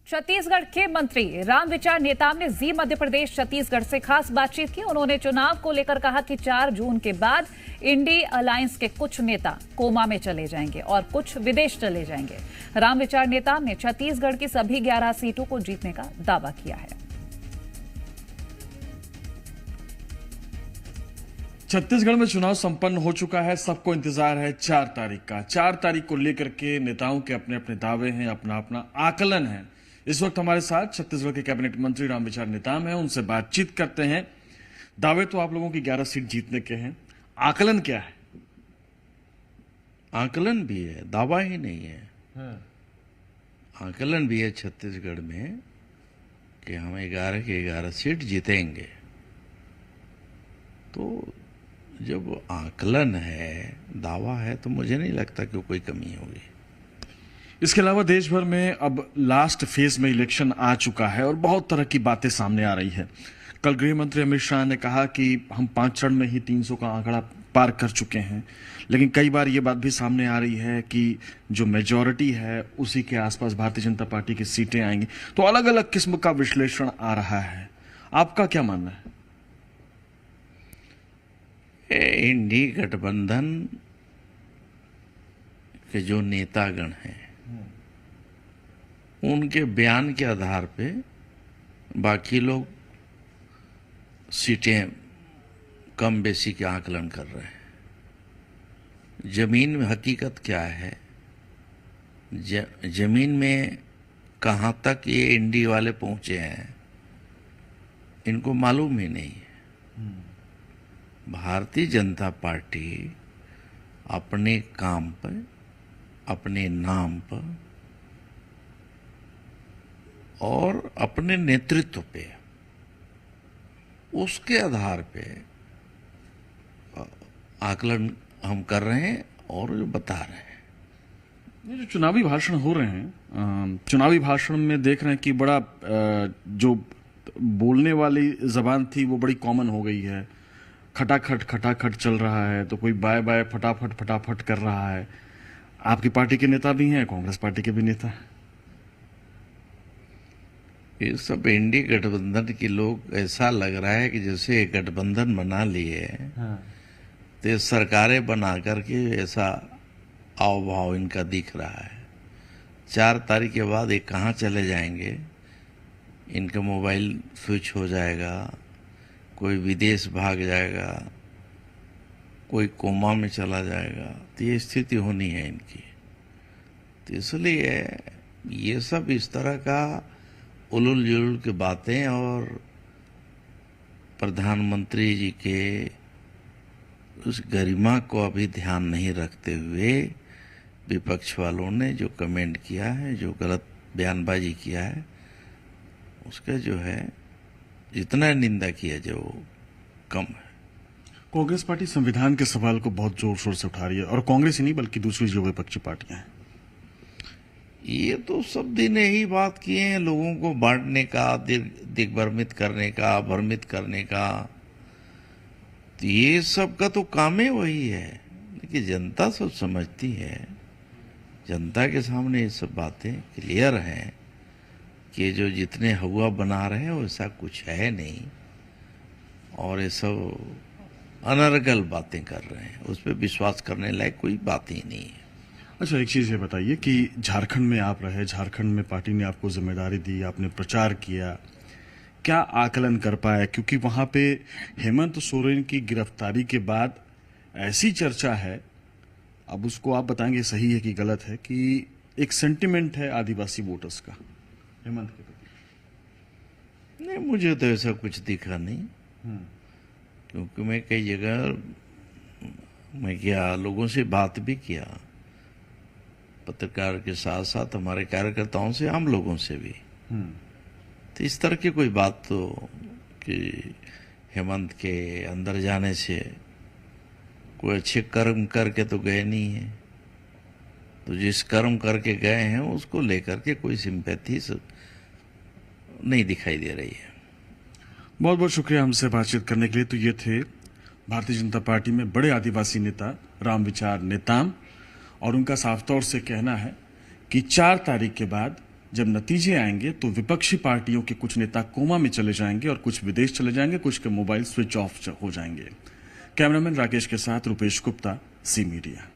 छत्तीसगढ़ के मंत्री रामविचार नेताम ने जी मध्य प्रदेश छत्तीसगढ़ से खास बातचीत की। उन्होंने चुनाव को लेकर कहा कि 4 जून के बाद इंडी अलायंस के कुछ नेता कोमा में चले जाएंगे और कुछ विदेश चले जाएंगे। रामविचार नेताम ने छत्तीसगढ़ की सभी 11 सीटों को जीतने का दावा किया है। छत्तीसगढ़ में चुनाव संपन्न हो चुका है। सबको इंतजार है 4 तारीख का। 4 तारीख को लेकर के नेताओं के अपने अपने दावे हैं, अपना अपना आकलन है। इस वक्त हमारे साथ छत्तीसगढ़ के कैबिनेट मंत्री रामविचार नेताम हैं। उनसे बातचीत करते हैं। दावे तो आप लोगों की 11 सीट जीतने के हैं, आकलन क्या है? आकलन भी है, दावा ही नहीं है। आकलन भी है छत्तीसगढ़ में कि हम 11 के 11 सीट जीतेंगे। तो जब आकलन है, दावा है, तो मुझे नहीं लगता कि कोई कमी होगी। इसके अलावा देश भर में अब लास्ट फेज में इलेक्शन आ चुका है और बहुत तरह की बातें सामने आ रही है। कल गृह मंत्री अमित शाह ने कहा कि हम 5 चरण में ही 300 का आंकड़ा पार कर चुके हैं, लेकिन कई बार ये बात भी सामने आ रही है कि जो मेजॉरिटी है उसी के आसपास भारतीय जनता पार्टी की सीटें आएंगी। तो अलग अलग किस्म का विश्लेषण आ रहा है। आपका क्या मानना है? इंडी गठबंधन के जो नेतागण हैं, उनके बयान के आधार पे बाकी लोग सीटें कम बेसी के आकलन कर रहे हैं। जमीन में हकीकत क्या है, जमीन में कहां तक ये इंडी वाले पहुंचे हैं, इनको मालूम ही नहीं है। भारतीय जनता पार्टी अपने काम पर, अपने नाम पर और अपने नेतृत्व पे, उसके आधार पे आकलन हम कर रहे हैं और जो बता रहे हैं। ये जो चुनावी भाषण हो रहे हैं, चुनावी भाषण में देख रहे हैं कि बड़ा जो बोलने वाली जबान थी वो बड़ी कॉमन हो गई है। खटाखट चल रहा है, तो कोई बाय बाय फटाफट कर रहा है। आपकी पार्टी के नेता भी हैं, कांग्रेस पार्टी के भी नेता हैं। ये सब इंडी गठबंधन के लोग, ऐसा लग रहा है कि जैसे एक गठबंधन बना लिए तो सरकारें बना करके ऐसा आव भाव इनका दिख रहा है। 4 तारीख के बाद ये कहाँ चले जाएंगे, इनका मोबाइल स्विच हो जाएगा, कोई विदेश भाग जाएगा, कोई कोमा में चला जाएगा, तो ये स्थिति होनी है इनकी। तो इसलिए ये सब इस तरह का उलुल जुलुल की बातें और प्रधानमंत्री जी के उस गरिमा को अभी ध्यान नहीं रखते हुए विपक्ष वालों ने जो कमेंट किया है, जो गलत बयानबाजी किया है, उसका जो है जितना निंदा किया जाए वो कम है। कांग्रेस पार्टी संविधान के सवाल को बहुत जोर शोर से उठा रही है, और कांग्रेस ही नहीं बल्कि दूसरी जो विपक्षी पार्टियां हैं। ये तो सब दिन यही बात किए हैं, लोगों को बांटने का, दिग्भ्रमित करने का, भ्रमित करने का। तो ये सब का तो काम ही वही है। लेकिन जनता सब समझती है, जनता के सामने ये सब बातें क्लियर हैं कि जो जितने हवा बना रहे हैं वैसा कुछ है नहीं, और ये सब अनर्गल बातें कर रहे हैं। उस पर विश्वास करने लायक कोई बात ही नहीं है। अच्छा, एक चीज ये बताइए कि झारखंड में आप रहे, झारखंड में पार्टी ने आपको जिम्मेदारी दी, आपने प्रचार किया, क्या आकलन कर पाया? क्योंकि वहां पे हेमंत सोरेन की गिरफ्तारी के बाद ऐसी चर्चा है, अब उसको आप बताएंगे सही है कि गलत है, कि एक सेंटिमेंट है आदिवासी वोटर्स का हेमंत के प्रति। नहीं, मुझे तो ऐसा कुछ दिखा नहीं। क्योंकि मैं कई जगह मैं गया, लोगों से बात भी किया, पत्रकार के साथ साथ हमारे कार्यकर्ताओं से, आम लोगों से भी। तो इस तरह की कोई बात तो कि हेमंत के अंदर जाने से कोई अच्छे कर्म करके तो गए नहीं है। तो जिस कर्म करके गए हैं उसको लेकर के कोई सिंपैथी नहीं दिखाई दे रही है। बहुत बहुत शुक्रिया हमसे बातचीत करने के लिए। तो ये थे भारतीय जनता पार्टी में बड़े आदिवासी नेता रामविचार नेताम, और उनका साफ तौर से कहना है कि 4 तारीख के बाद जब नतीजे आएंगे तो विपक्षी पार्टियों के कुछ नेता कोमा में चले जाएंगे और कुछ विदेश चले जाएंगे, कुछ के मोबाइल स्विच ऑफ हो जाएंगे। कैमरामैन राकेश के साथ रुपेश गुप्ता, सी मीडिया।